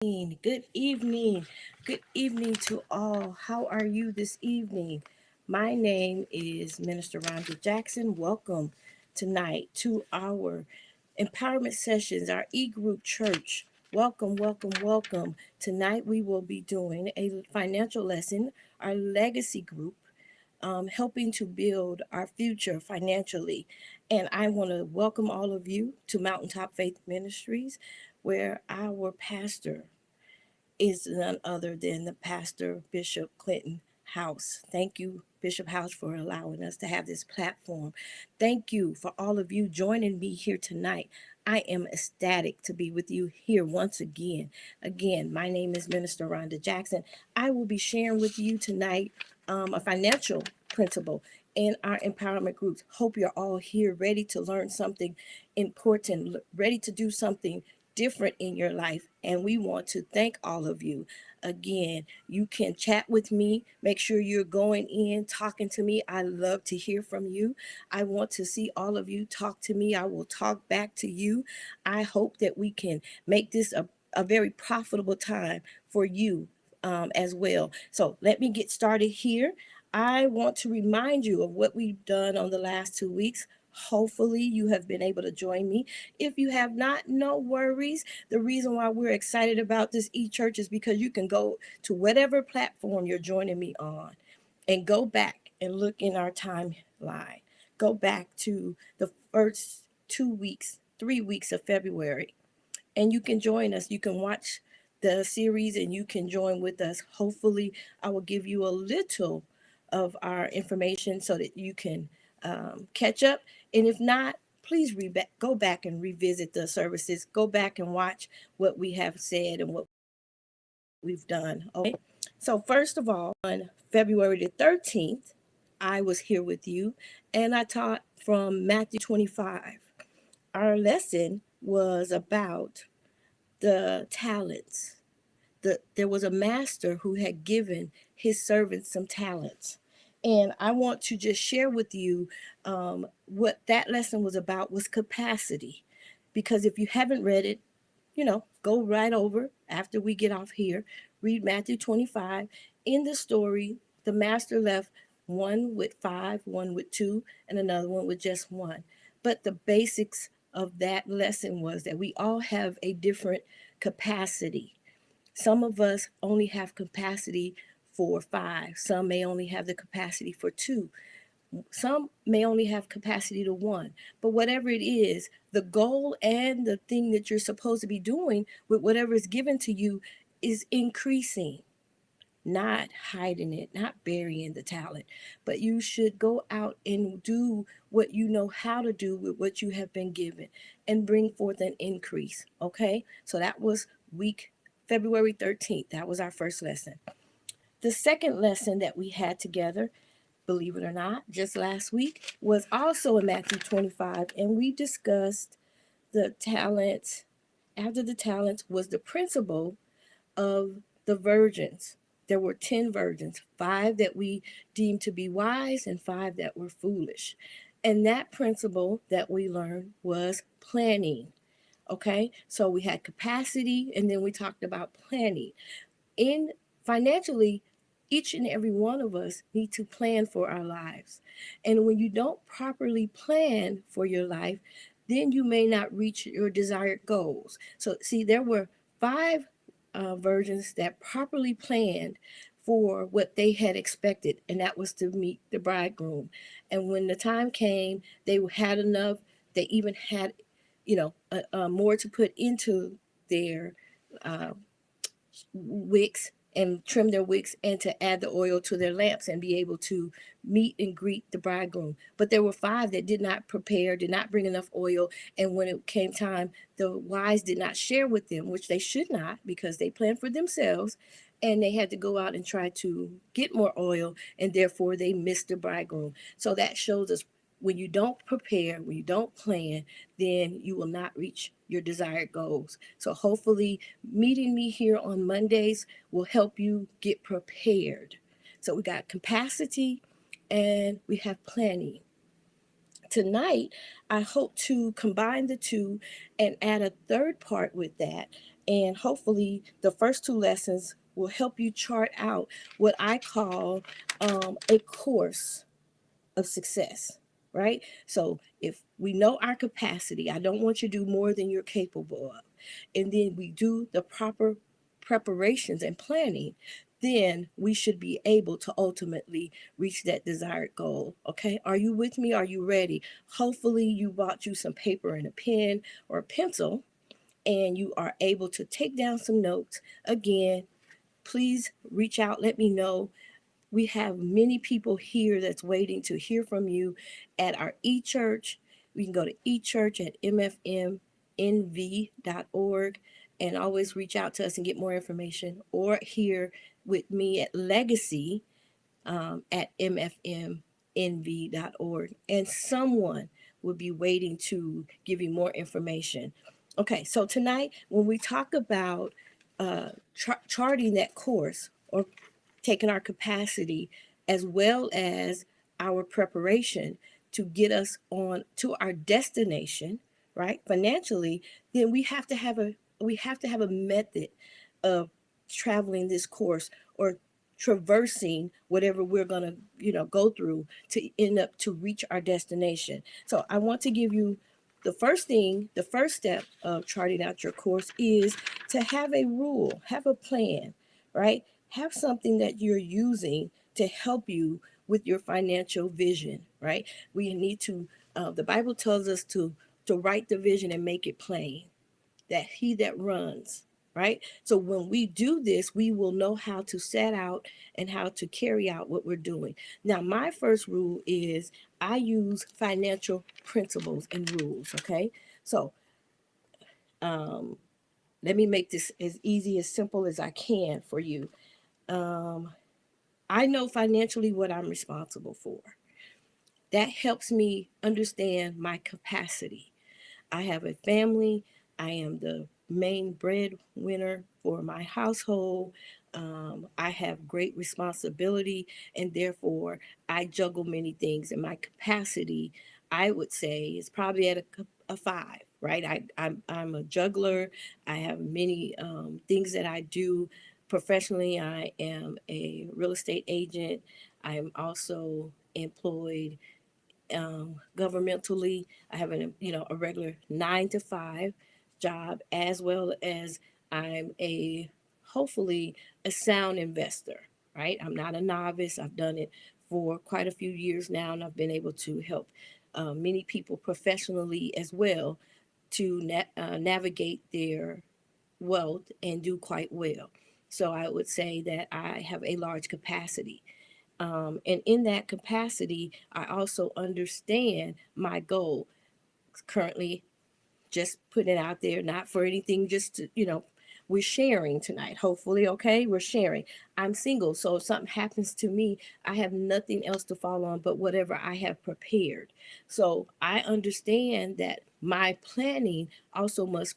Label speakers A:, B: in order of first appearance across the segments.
A: Good evening. Good evening to all. How are you this evening? My name is Minister Rhonda Jackson. Welcome tonight to our empowerment sessions, our e-group church. Welcome, welcome, welcome. Tonight we will be doing a financial lesson, our legacy group, helping to build our future financially. And I want to welcome all of you to Mountaintop Faith Ministries, where our pastor is none other than the pastor, Bishop Clinton House. Thank you, Bishop House, for allowing us to have this platform. Thank you for all of you joining me here tonight. I am ecstatic to be with you here once again. Again, my name is Minister Rhonda Jackson. I will be sharing with you tonight a financial principle in our empowerment groups. Hope you're all here ready to learn something important, ready to do something different in your life. And we want to thank all of you. Again, you can chat with me. Make sure you're going in, talking to me. I love to hear from you. I want to see all of you talk to me. I will talk back to you. I hope that we can make this a very profitable time for you as well. So let me get started here. I want to remind you of what we've done on the last 2 weeks. Hopefully, you have been able to join me. If you have not, no worries. The reason why we're excited about this e-church is because you can go to whatever platform you're joining me on and go back and look in our timeline. Go back to the first 2 weeks, 3 weeks of February, and you can join us. You can watch the series and you can join with us. Hopefully, I will give you a little of our information so that you can catch up. And if not, please go back and revisit the services. Go back and watch what we have said and what we've done. Okay. So, first of all, on February the 13th, I was here with you and I taught from Matthew 25. Our lesson was about the talents. There was a master who had given his servants some talents. And I want to just share with you what that lesson was about was capacity. Because if you haven't read it, go right over after we get off here, read Matthew 25. In the story, the master left one with five, one with two, and another one with just one. But the basics of that lesson was that we all have a different capacity. Some of us only have capacity for five. Some may only have the capacity for two. Some may only have capacity to one. But whatever it is, the goal and the thing that you're supposed to be doing with whatever is given to you is increasing, not hiding it, not burying the talent. But you should go out and do what you know how to do with what you have been given and bring forth an increase. Okay? So that was February 13th. That was our first lesson. The second lesson that we had together, believe it or not, just last week, was also in Matthew 25, and we discussed the talents. After the talents was the principle of the virgins. There were 10 virgins, 5 that we deemed to be wise and 5 that were foolish. And that principle that we learned was planning. Okay, so we had capacity and then we talked about planning. In financially, each and every one of us need to plan for our lives. And when you don't properly plan for your life, then you may not reach your desired goals. So see, there were 5 virgins that properly planned for what they had expected, and that was to meet the bridegroom. And when the time came, they had enough. They even had, more to put into their uh, wicks and trim their wicks and to add the oil to their lamps and be able to meet and greet the bridegroom. But there were 5 that did not prepare, did not bring enough oil. And when it came time, the wise did not share with them, which they should not because they planned for themselves. And they had to go out and try to get more oil, and therefore they missed the bridegroom. So that shows us when you don't prepare, when you don't plan, then you will not reach your desired goals. So hopefully meeting me here on Mondays will help you get prepared. So we got capacity and we have planning. Tonight, I hope to combine the two and add a third part with that. And hopefully, the first two lessons will help you chart out what I call a course of success, right? So if we know our capacity, I don't want you to do more than you're capable of, and then we do the proper preparations and planning, then we should be able to ultimately reach that desired goal. Okay, are you with me? Are you ready? Hopefully you bought you some paper and a pen or a pencil, and you are able to take down some notes. Again, please reach out, let me know. We have many people here that's waiting to hear from you at our e-church. We can go to e-church at mfmnv.org and always reach out to us and get more information, or here with me at Legacy at mfmnv.org, and someone will be waiting to give you more information. Okay, so tonight, when we talk about charting that course or taking our capacity as well as our preparation to get us on to our destination, right? Financially, then we have to have a method of traveling this course or traversing whatever we're going to go through to end up to reach our destination. So I want to give you the first step of charting out your course is to have a rule, have a plan, right? Have something that you're using to help you with your financial vision, right? We need to the Bible tells us to write the vision and make it plain, that he that runs, right? So when we do this, we will know how to set out and how to carry out what we're doing. Now, my first rule is I use financial principles and rules, okay? So um, let me make this as easy, as simple as I can for you. Um, I know financially what I'm responsible for. That helps me understand my capacity. I have a family. I am the main breadwinner for my household. I have great responsibility, and therefore I juggle many things. And my capacity, I would say, is probably at a five. Right? I'm a juggler. I have many things that I do professionally. I am a real estate agent. I am also employed governmentally. I have a regular 9 to 5 job, as well as I'm a hopefully a sound investor. Right, I'm not a novice. I've done it for quite a few years now, and I've been able to help many people professionally as well to navigate their wealth and do quite well. So I would say that I have a large capacity. And in that capacity, I also understand my goal. Currently, just putting it out there, not for anything, just to, we're sharing tonight, hopefully, okay? We're sharing. I'm single, so if something happens to me, I have nothing else to fall on but whatever I have prepared. So I understand that my planning also must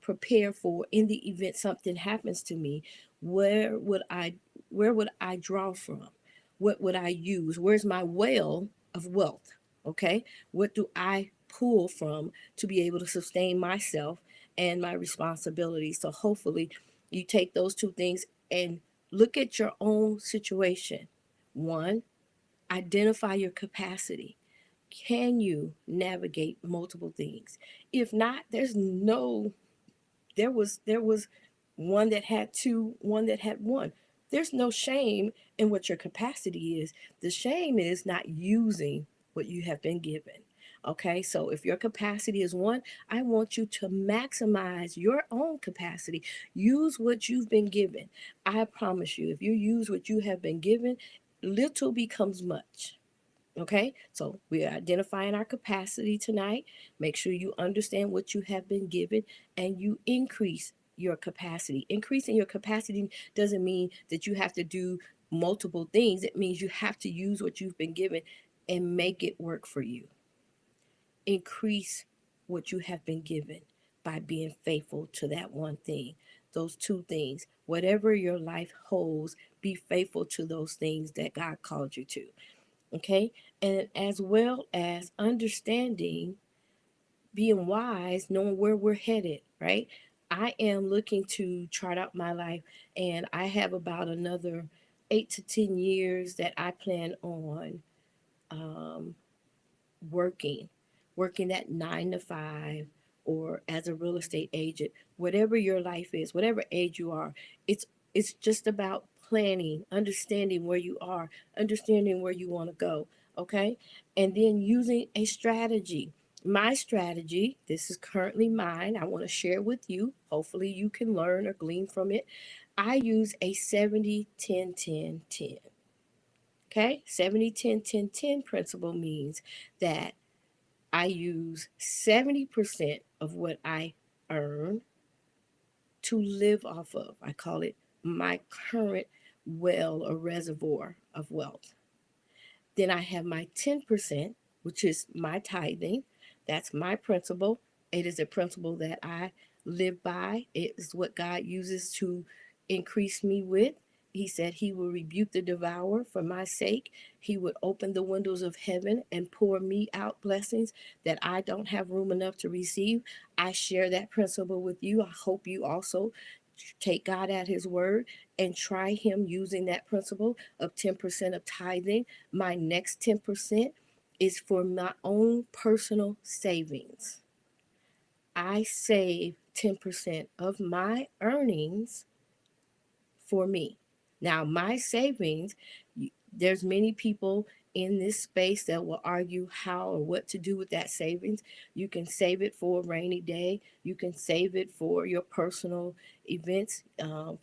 A: prepare for, in the event something happens to me, where would I where would I draw from? What would I use? Where's my well of wealth? Okay? What do I pull from to be able to sustain myself and my responsibilities? So hopefully you take those two things and look at your own situation. One, identify your capacity. Can you navigate multiple things? If not, there was one that had two, one that had one. There's no shame in what your capacity is. The shame is not using what you have been given. Okay, so if your capacity is one, I want you to maximize your own capacity. Use what you've been given. I promise you, if you use what you have been given, little becomes much. Okay, so we are identifying our capacity tonight. Make sure you understand what you have been given and you increase your capacity. Increasing your capacity doesn't mean that you have to do multiple things, it means you have to use what you've been given and make it work for you. Increase what you have been given by being faithful to that one thing. Those two things, whatever your life holds, be faithful to those things that God called you to. Okay, and as well as understanding, being wise, knowing where we're headed, right? I am looking to chart out my life, and I have about another 8 to 10 years that I plan on um, working, working that 9 to 5, or as a real estate agent, whatever your life is, whatever age you are, it's just about planning, understanding where you are, understanding where you want to go, okay? And then using a strategy. My strategy, this is currently mine. I want to share with you. Hopefully you can learn or glean from it. I use a 70-10-10-10. Okay? 70-10-10-10 principle means that I use 70% of what I earn to live off of. I call it my current well or reservoir of wealth. Then I have my 10%, which is my tithing. That's my principle. It is a principle that I live by. It is what God uses to increase me with. He said he will rebuke the devourer for my sake. He would open the windows of heaven and pour me out blessings that I don't have room enough to receive. I share that principle with you. I hope you also take God at his word and try him using that principle of 10% of tithing. My next 10% is for my own personal savings. I save 10% of my earnings for me. Now, my savings, there's many people in this space that will argue how or what to do with that savings. You can save it for a rainy day. You can save it for your personal events,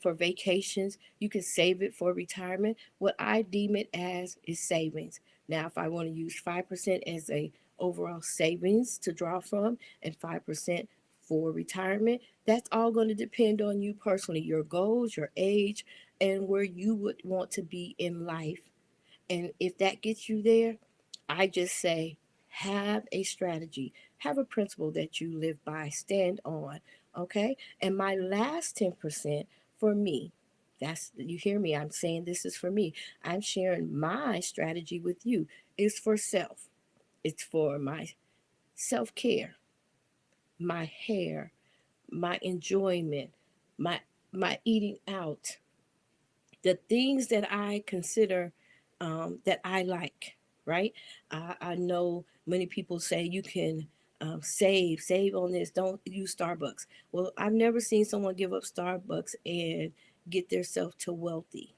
A: for vacations. You can save it for retirement. What I deem it as is savings. Now, if I want to use 5% as a overall savings to draw from, and 5% for retirement, that's all going to depend on you personally, your goals, your age, and where you would want to be in life. And if that gets you there, I just say have a strategy, have a principle that you live by, stand on. Okay. And my last 10% for me, that's, you hear me, I'm saying this is for me. I'm sharing my strategy with you. It's for self, it's for my self care, my hair, my enjoyment, my my eating out, the things that I consider that I like, right? I know many people say you can save on this. Don't use Starbucks. Well, I've never seen someone give up Starbucks and get themselves to wealthy.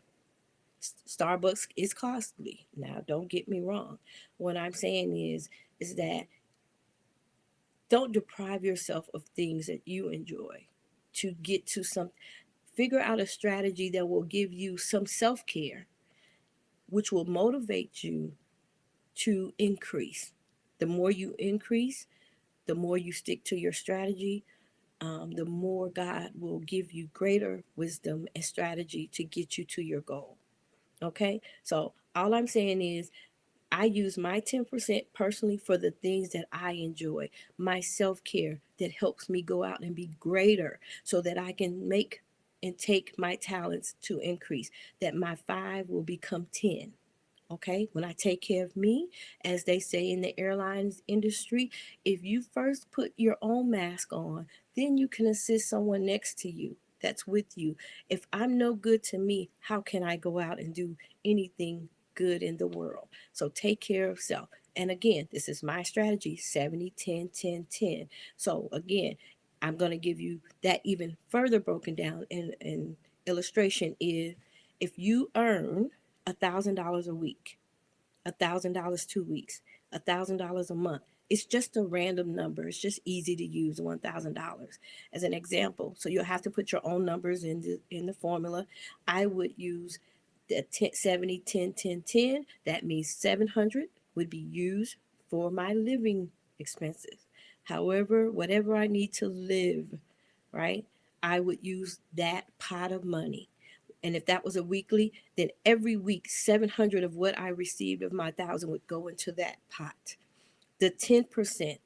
A: Starbucks is costly. Now, don't get me wrong. What I'm saying is that don't deprive yourself of things that you enjoy to get to some. Figure out a strategy that will give you some self care, which will motivate you to increase. The more you increase, the more you stick to your strategy, the more God will give you greater wisdom and strategy to get you to your goal. Okay? So, all I'm saying is, I use my 10% personally for the things that I enjoy, my self care that helps me go out and be greater so that I can make and take my talents to increase, that my 5 will become 10. Okay, when I take care of me, as they say in the airlines industry, if you first put your own mask on, then you can assist someone next to you that's with you. If I'm no good to me, how can I go out and do anything good in the world? So take care of self. And again, this is my strategy, 70-10-10-10. So again, I'm going to give you that even further broken down in illustration. Is if you earn $1,000 a week, $1,000 2 weeks, $1,000 a month. It's just a random number. It's just easy to use, $1,000 as an example. So you'll have to put your own numbers in the formula. I would use the 70 10 10 10. That means 700 would be used for my living expenses. However, whatever I need to live, right? I would use that pot of money. And if that was a weekly, then every week 700 of what I received of my 1,000 would go into that pot. The 10%,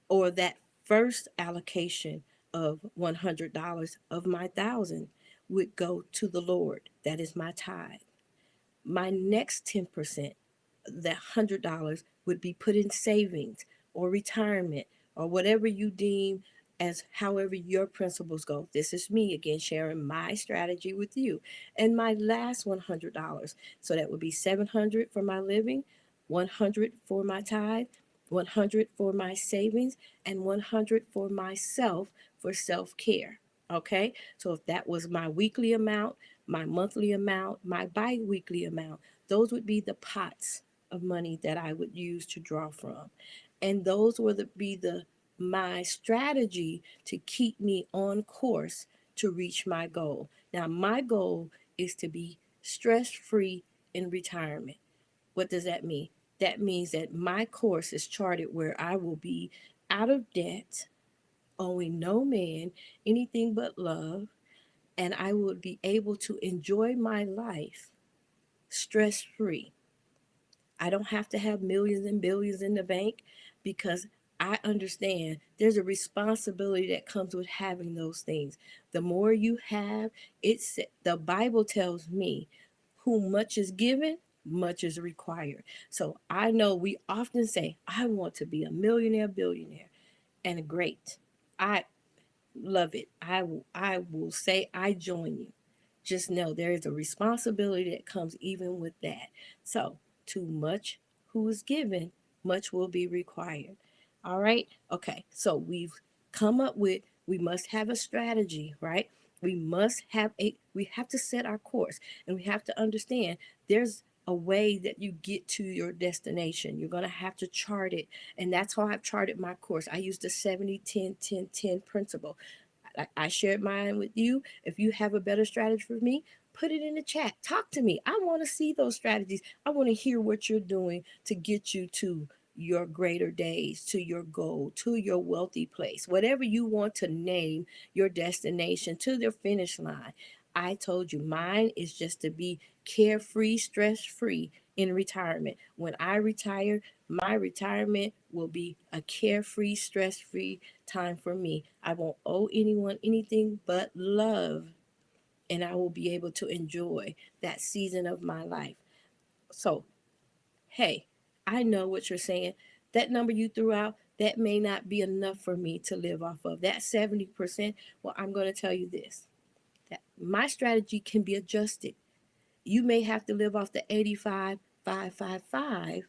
A: or that first allocation of $100 of my 1,000, would go to the Lord. That is my tithe. My next 10%, that $100, would be put in savings or retirement or whatever you deem as however your principles go. This is me again sharing my strategy with you. And my last $100. So that would be 700 for my living, 100 for my tithe, 100 for my savings, and 100 for myself for self-care. Okay? So if that was my weekly amount, my monthly amount, my bi-weekly amount, those would be the pots of money that I would use to draw from. And those would be the my strategy to keep me on course to reach my goal. Now, my goal is to be stress free in retirement. What does that mean? That means that my course is charted where I will be out of debt, owing no man anything but love, and I will be able to enjoy my life stress free. I don't have to have millions and billions in the bank because I understand there's a responsibility that comes with having those things. The more you have, it's the Bible tells me, whom much is given, much is required. So I know we often say, I want to be a millionaire, billionaire, and great. I love it. I will say I join you. Just know there is a responsibility that comes even with that. So, too much who is given, much will be required. All right? Okay. So, we've come up with we must have a strategy, right? We have to set our course, and we have to understand there's a way that you get to your destination. You're going to have to chart it, and that's how I've charted my course. I use the 70-10-10-10 principle. I shared mine with you. If you have a better strategy for me, put it in the chat. Talk to me. I want to see those strategies. I want to hear what you're doing to get you to your greater days, to your goal, to your wealthy place, whatever you want to name your destination, to the finish line. I told you mine is just to be carefree, stress free in retirement. When I retire, my retirement will be a carefree, stress free time for me. I won't owe anyone anything but love, and I will be able to enjoy that season of my life. So, hey, I know what you're saying. That number you threw out, that may not be enough for me to live off of. That 70%, well, I'm going to tell you this. That my strategy can be adjusted. You may have to live off the 85-5-5-5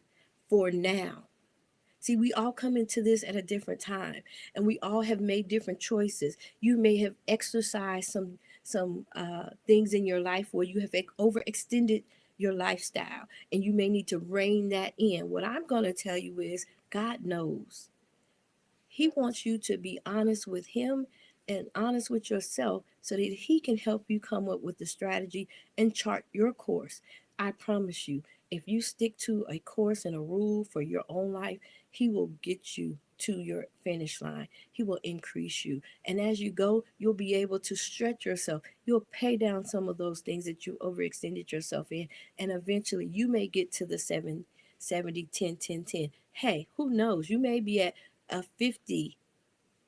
A: for now. See, we all come into this at a different time, and we all have made different choices. You may have exercised some things in your life where you have overextended your lifestyle, and you may need to rein that in. What I'm going to tell you is, God knows. He wants you to be honest with him and honest with yourself so that he can help you come up with the strategy and chart your course. I promise you, if you stick to a course and a rule for your own life, he will get you to your finish line. He will increase you. And as you go, you'll be able to stretch yourself. You'll pay down some of those things that you overextended yourself in. And eventually you may get to the 70-10-10-10. Hey, who knows? You may be at a 50,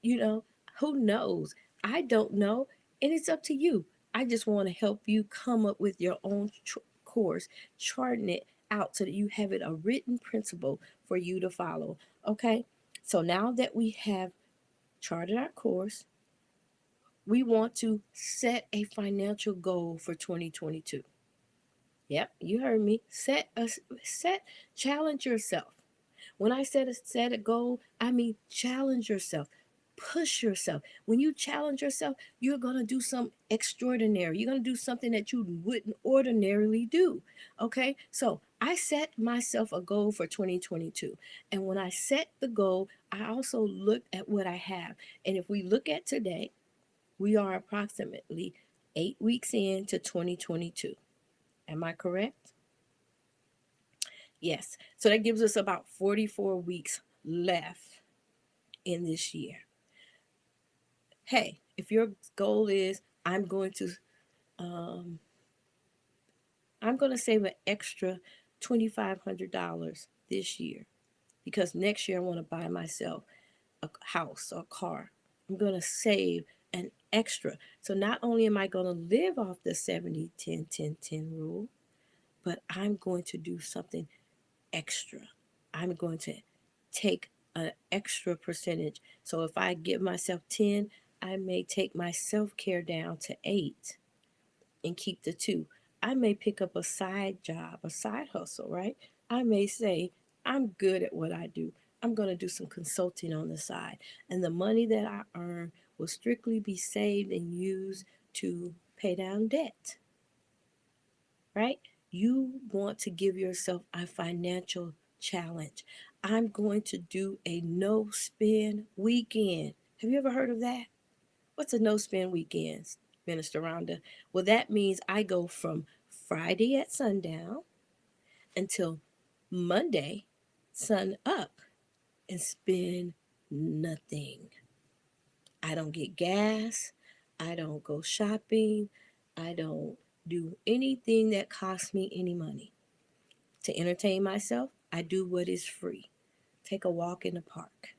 A: you know, who knows? I don't know. And it's up to you. I just want to help you come up with your own course, charting it out so that you have it a written principle for you to follow. Okay? So now that we have charted our course, we want to set a financial goal for 2022. Yep, you heard me. Set challenge yourself. When I set a goal, I mean challenge yourself. Push yourself. When you challenge yourself, you're going to do something extraordinary. You're going to do something that you wouldn't ordinarily do. Okay? So, I set myself a goal for 2022. And when I set the goal, I also looked at what I have. And if we look at today, we are approximately 8 weeks into 2022. Am I correct? Yes. So that gives us about 44 weeks left in this year. Hey, if your goal is um, I'm going to save an extra $2,500 this year because next year I want to buy myself a house or a car. I'm going to save an extra. So not only am I going to live off the 70-10-10-10 rule, but I'm going to do something extra. I'm going to take an extra percentage. So if I give myself 10, I may take my self-care down to 8 and keep the 2. I may pick up a side job, a side hustle, right? I may say, I'm good at what I do. I'm going to do some consulting on the side. And the money that I earn will strictly be saved and used to pay down debt, right? You want to give yourself a financial challenge. I'm going to do a no spend weekend. Have you ever heard of that? What's a no spend weekend, Minister Rhonda? Well, that means I go from Friday at sundown until Monday sun up and spend nothing. I don't get gas. I don't go shopping. I don't do anything that costs me any money. To entertain myself, I do what is free. Take a walk in the park.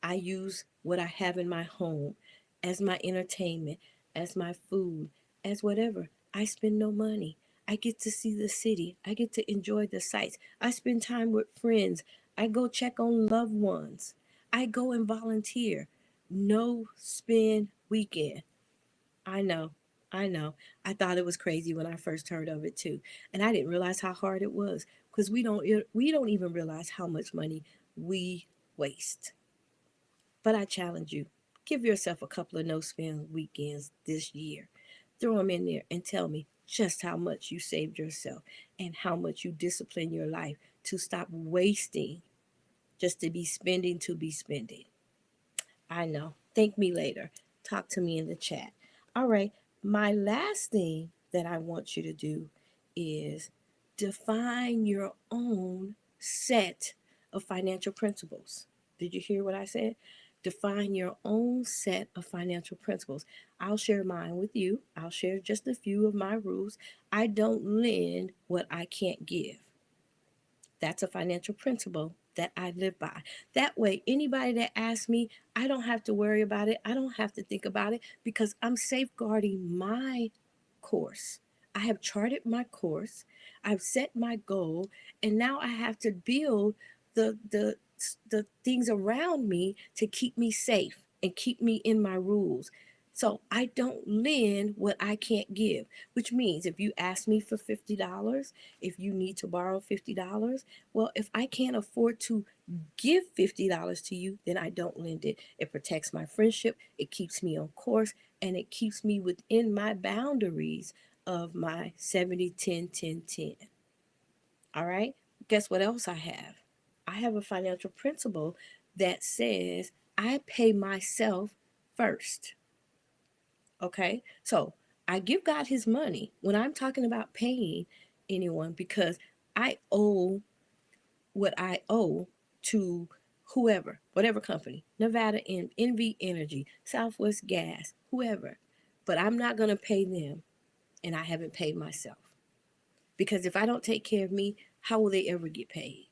A: I use what I have in my home as my entertainment, as my food, as whatever. I spend no money. I get to see the city. I get to enjoy the sights. I spend time with friends. I go check on loved ones. I go and volunteer. No spend weekend. I know. I know. I thought it was crazy when I first heard of it too. And I didn't realize how hard it was because we don't even realize how much money we waste. But I challenge you, give yourself a couple of no spend weekends this year. Throw them in there and tell me just how much you saved yourself and how much you discipline your life to stop wasting just to be spending. I know. Thank me later. Talk to me in the chat. All right. My last thing that I want you to do is define your own set of financial principles. Did you hear what I said? Define your own set of financial principles. I'll share mine with you. I'll share just a few of my rules. I don't lend what I can't give. That's a financial principle that I live by. That way, anybody that asks me, I don't have to worry about it. I don't have to think about it because I'm safeguarding my course. I have charted my course. I've set my goal, and now I have to build the things around me to keep me safe and keep me in my rules. So I don't lend what I can't give, which means if you ask me for $50, if you need to borrow $50, well, if I can't afford to give $50 to you, then I don't lend it. It protects my friendship, it keeps me on course, and it keeps me within my boundaries of my 70-10-10-10. All right? Guess what else I have? I have a financial principle that says I pay myself first. Okay? So I give God his money when I'm talking about paying anyone because I owe what I owe to whoever, whatever company, Nevada NV Energy, Southwest Gas, whoever. But I'm not going to pay them and I haven't paid myself. Because if I don't take care of me, how will they ever get paid?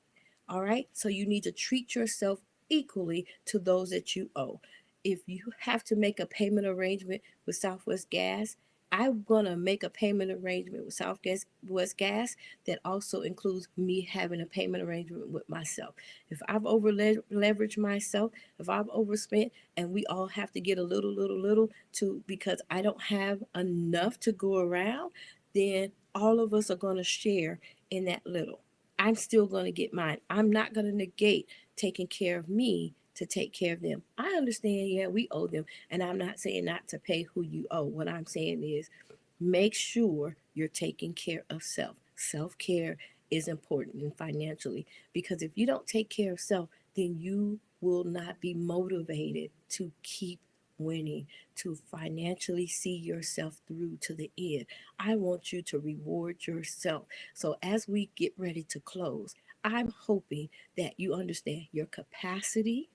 A: All right. So you need to treat yourself equally to those that you owe. If you have to make a payment arrangement with Southwest Gas, I'm going to make a payment arrangement with Southwest Gas that also includes me having a payment arrangement with myself. If I've over leveraged myself, if I've overspent, and we all have to get a little to because I don't have enough to go around, then all of us are going to share in that little. I'm still going to get mine. I'm not going to negate taking care of me to take care of them. I understand, yeah, we owe them. And I'm not saying not to pay who you owe. What I'm saying is make sure you're taking care of self. Self care is important and financially because if you don't take care of self, then you will not be motivated to keep winning, to financially see yourself through to the end. I want you to reward yourself. So as we get ready to close, I'm hoping that you understand your capacity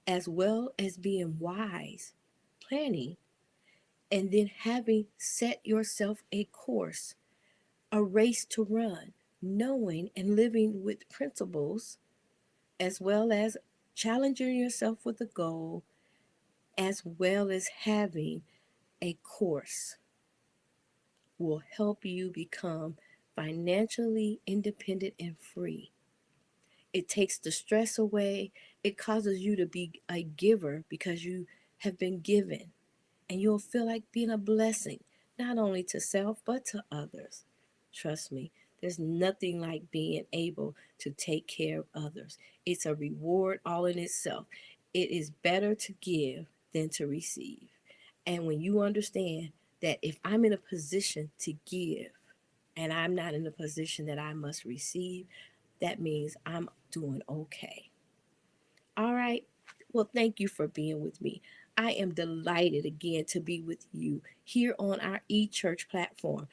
A: as well as being wise, planning, and then having set yourself a course, a race to run, knowing and living with principles, as well as challenging yourself with a goal, as well as having a course will help you become financially independent and free. It takes the stress away. It causes you to be a giver because you have been given. And you'll feel like being a blessing, not only to self, but to others. Trust me, there's nothing like being able to take care of others. It's a reward all in itself. It is better to give than to receive. And when you understand that if I'm in a position to give and I'm not in a position that I must receive, that means I'm doing okay. All right. Well, thank you for being with me. I am delighted again to be with you here on our eChurch platform.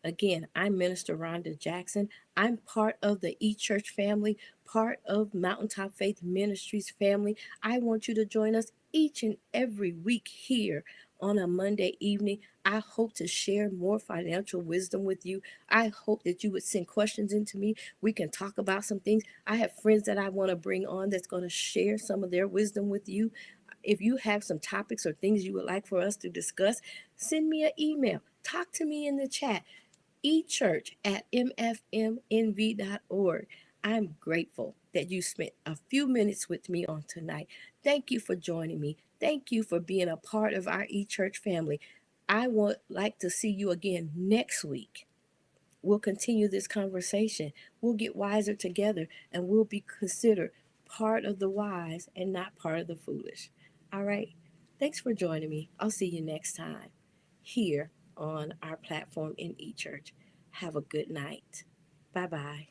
A: Again, I'm Minister Rhonda Jackson. I'm part of the eChurch family, part of Mountaintop Faith Ministries family. I want you to join us each and every week here on a Monday evening. I hope to share more financial wisdom with you. I hope that you would send questions into me. We can talk about some things. I have friends that I want to bring on that's going to share some of their wisdom with you. If you have some topics or things you would like for us to discuss, send me an email. Talk to me in the chat echurch@mfmnv.org. I'm grateful that you spent a few minutes with me on tonight. Thank you for joining me. Thank you for being a part of our eChurch family. I would like to see you again next week. We'll continue this conversation. We'll get wiser together and we'll be considered part of the wise and not part of the foolish. All right. Thanks for joining me. I'll see you next time here on our platform in eChurch. Have a good night. Bye bye.